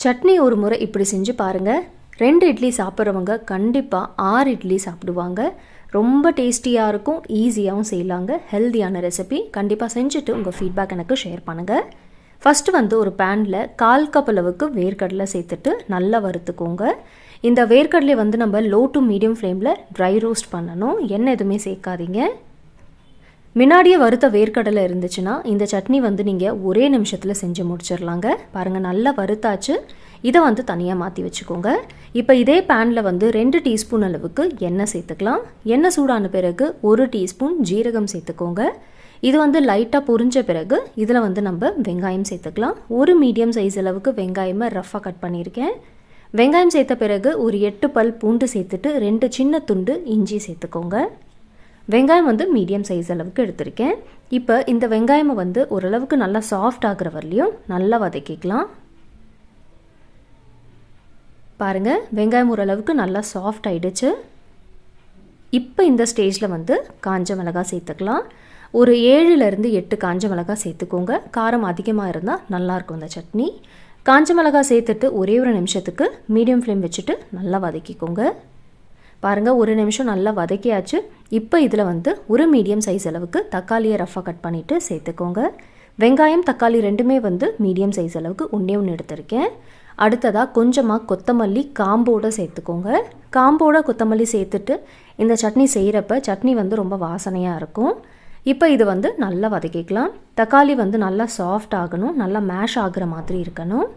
சட்னி ஒரு முறை இப்படி செஞ்சு பாருங்கள். 2 இட்லி சாப்பிட்றவங்க கண்டிப்பாக 6 இட்லி சாப்பிடுவாங்க. ரொம்ப டேஸ்டியாக இருக்கும், ஈஸியாகவும் செய்யலாங்க. ஹெல்த்தியான ரெசிபி. கண்டிப்பாக செஞ்சுட்டு உங்கள் ஃபீட்பேக் எனக்கு ஷேர் பண்ணுங்கள். ஃபஸ்ட்டு ஒரு பேனில் 1/4 கப் அளவுக்கு வேர்க்கடலை சேர்த்துட்டு நல்லா வறுத்துக்கோங்க. இந்த வேர்க்கடலை நம்ம லோ டு மீடியம் ஃப்ளேமில் ட்ரை ரோஸ்ட் பண்ணணும். எண்ணெய் எதுவுமே சேர்க்காதீங்க. முன்னாடியே வறுத்த வேர்க்கடலை இருந்துச்சுன்னா இந்த சட்னி நீங்கள் ஒரே நிமிஷத்தில் செஞ்சு முடிச்சிடலாங்க. பாருங்கள், நல்லா வறுத்தாச்சு. இதை தனியாக மாற்றி வச்சுக்கோங்க. இப்போ இதே பேனில் 2 டீஸ்பூன் அளவுக்கு எண்ணெய் சேர்த்துக்கலாம். எண்ணெய் சூடான பிறகு 1 டீஸ்பூன் ஜீரகம் சேர்த்துக்கோங்க. இது லைட்டாக பொரிஞ்ச பிறகு இதில் நம்ம வெங்காயம் சேர்த்துக்கலாம். ஒரு மீடியம் சைஸ் அளவுக்கு வெங்காயமாக ரஃப்பாக கட் பண்ணியிருக்கேன். வெங்காயம் சேர்த்த பிறகு ஒரு 8 பல் பூண்டு சேர்த்துட்டு 2 சின்ன துண்டு இஞ்சி சேர்த்துக்கோங்க. வெங்காயம் மீடியம் சைஸ் அளவுக்கு எடுத்திருக்கேன். இப்போ இந்த வெங்காயம் ஓரளவுக்கு நல்லா சாஃப்ட் ஆகிற வரலையும் நல்லா வதக்கிக்கலாம். பாருங்கள், வெங்காயம் ஓரளவுக்கு நல்லா சாஃப்ட் ஆகிடுச்சு. இப்போ இந்த ஸ்டேஜில் காஞ்ச மிளகாய் சேர்த்துக்கலாம். ஒரு 7லேருந்து 8 காஞ்ச மிளகாய் சேர்த்துக்கோங்க. காரம் அதிகமாக இருந்தால் நல்லாயிருக்கும் இந்த சட்னி. காஞ்ச மிளகாய் சேர்த்துட்டு ஒரே ஒரு நிமிஷத்துக்கு மீடியம் ஃப்ளேம் வச்சுட்டு நல்லா வதக்கிக்கோங்க. பாருங்கள், ஒரு நிமிஷம் நல்லா வதக்கியாச்சு. இப்போ இதில் ஒரு மீடியம் சைஸ் அளவுக்கு தக்காளியை ரஃபாக கட் பண்ணிவிட்டு சேர்த்துக்கோங்க. வெங்காயம் தக்காளி ரெண்டுமே மீடியம் சைஸ் அளவுக்கு ஒன்றே எடுத்திருக்கேன். அடுத்ததாக கொஞ்சமாக கொத்தமல்லி காம்போடு சேர்த்துக்கோங்க. காம்போட கொத்தமல்லி சேர்த்துட்டு இந்த சட்னி செய்கிறப்ப சட்னி ரொம்ப வாசனையாக இருக்கும். இப்போ இது நல்லா வதக்கிக்கலாம். தக்காளி நல்லா சாஃப்ட் ஆகணும், நல்லா மேஷ் ஆகுற மாதிரி இருக்கணும்.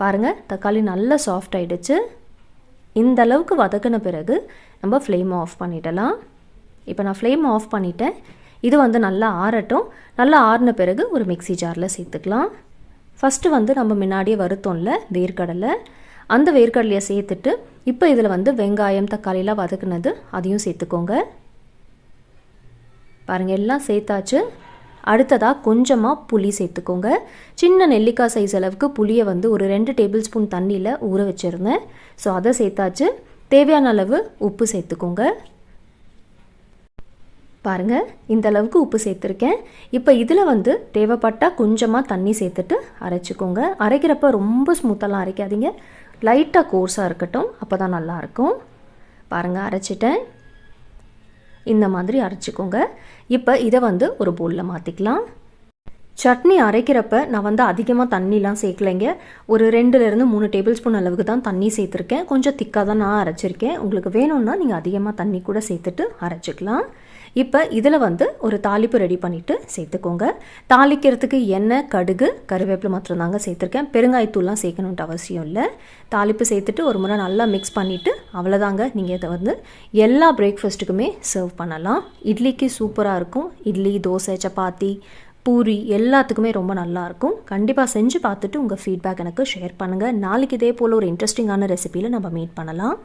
பாருங்கள், தக்காளி நல்லா சாஃப்ட் ஆகிடுச்சு. இந்த அளவுக்கு வதக்கின பிறகு நம்ம ஃப்ளேம் ஆஃப் பண்ணிடலாம். இப்போ நான் ஃப்ளேம் ஆஃப் பண்ணிட்டேன். இது நல்லா ஆறட்டும். நல்லா ஆறின பிறகு ஒரு மிக்ஸி ஜாரில் சேர்த்துக்கலாம். ஃபஸ்ட்டு நம்ம முன்னாடியே வறுத்தோம்ல வேர்க்கடலை, அந்த வேர்க்கடலையை சேர்த்துட்டு இப்போ இதில் வெங்காயம் தக்காளிலாம் வதக்குனது அதையும் சேர்த்துக்கோங்க. பாருங்கள், எல்லாம் சேர்த்தாச்சு. அடுத்ததாக கொஞ்சமாக புளி சேர்த்துக்கோங்க. சின்ன நெல்லிக்காய் சைஸ் அளவுக்கு புளியை ஒரு 2 டேபிள் ஸ்பூன் தண்ணியில் ஊற வச்சுருந்தேன். ஸோ அதை சேர்த்தாச்சு. தேவையான அளவு உப்பு சேர்த்துக்கோங்க. பாருங்கள், இந்த அளவுக்கு உப்பு சேர்த்துருக்கேன். இப்போ இதில் தேவைப்பட்டால் கொஞ்சமாக தண்ணி சேர்த்துட்டு அரைச்சிக்கோங்க. அரைக்கிறப்ப ரொம்ப ஸ்மூத்தெல்லாம் அரைக்காதீங்க, லைட்டாக கோர்ஸாக இருக்கட்டும், அப்போ தான் நல்லாயிருக்கும். பாருங்கள், அரைச்சிட்டேன். இந்த மாதிரி அரைச்சிக்கோங்க. இப்போ இதை ஒரு பவுலில் மாற்றிக்கலாம். சட்னி அரைக்கிறப்ப நான் அதிகமாக தண்ணிலாம் சேர்க்கலைங்க. ஒரு 2லேருந்து 3 டேபிள் ஸ்பூன் அளவுக்கு தான் தண்ணி சேர்த்துருக்கேன். கொஞ்சம் திக்காக தான் நான் அரைச்சிருக்கேன். உங்களுக்கு வேணும்னா நீங்கள் அதிகமாக தண்ணி கூட சேர்த்துட்டு அரைச்சிக்கலாம். இப்போ இதில் ஒரு தாளிப்பு ரெடி பண்ணிவிட்டு சேர்த்துக்கோங்க. தாளிக்கிறதுக்கு எண்ணெய், கடுகு, கருவேப்பிலை மாத்திரம் சேர்த்துருக்கேன். பெருங்காயத்தூள்லாம் சேர்க்கணுன்ட்டு அவசியம் இல்லை. தாளிப்பு சேர்த்துட்டு ஒரு முறை நல்லா மிக்ஸ் பண்ணிவிட்டு அவ்வளோதாங்க. நீங்கள் இதை எல்லா பிரேக்ஃபாஸ்ட்டுக்குமே சர்வ் பண்ணலாம். இட்லிக்கு சூப்பராக இருக்கும். இட்லி, தோசை, சப்பாத்தி, பூரி எல்லாத்துக்குமே ரொம்ப நல்லாயிருக்கும். கண்டிப்பாக செஞ்சு பார்த்துட்டு உங்கள் ஃபீட்பேக் எனக்கு ஷேர் பண்ணுங்கள். நாளைக்கு இதே போல் ஒரு இன்ட்ரெஸ்டிங்கான ரெசிபியில் நம்ம மீட் பண்ணலாம்.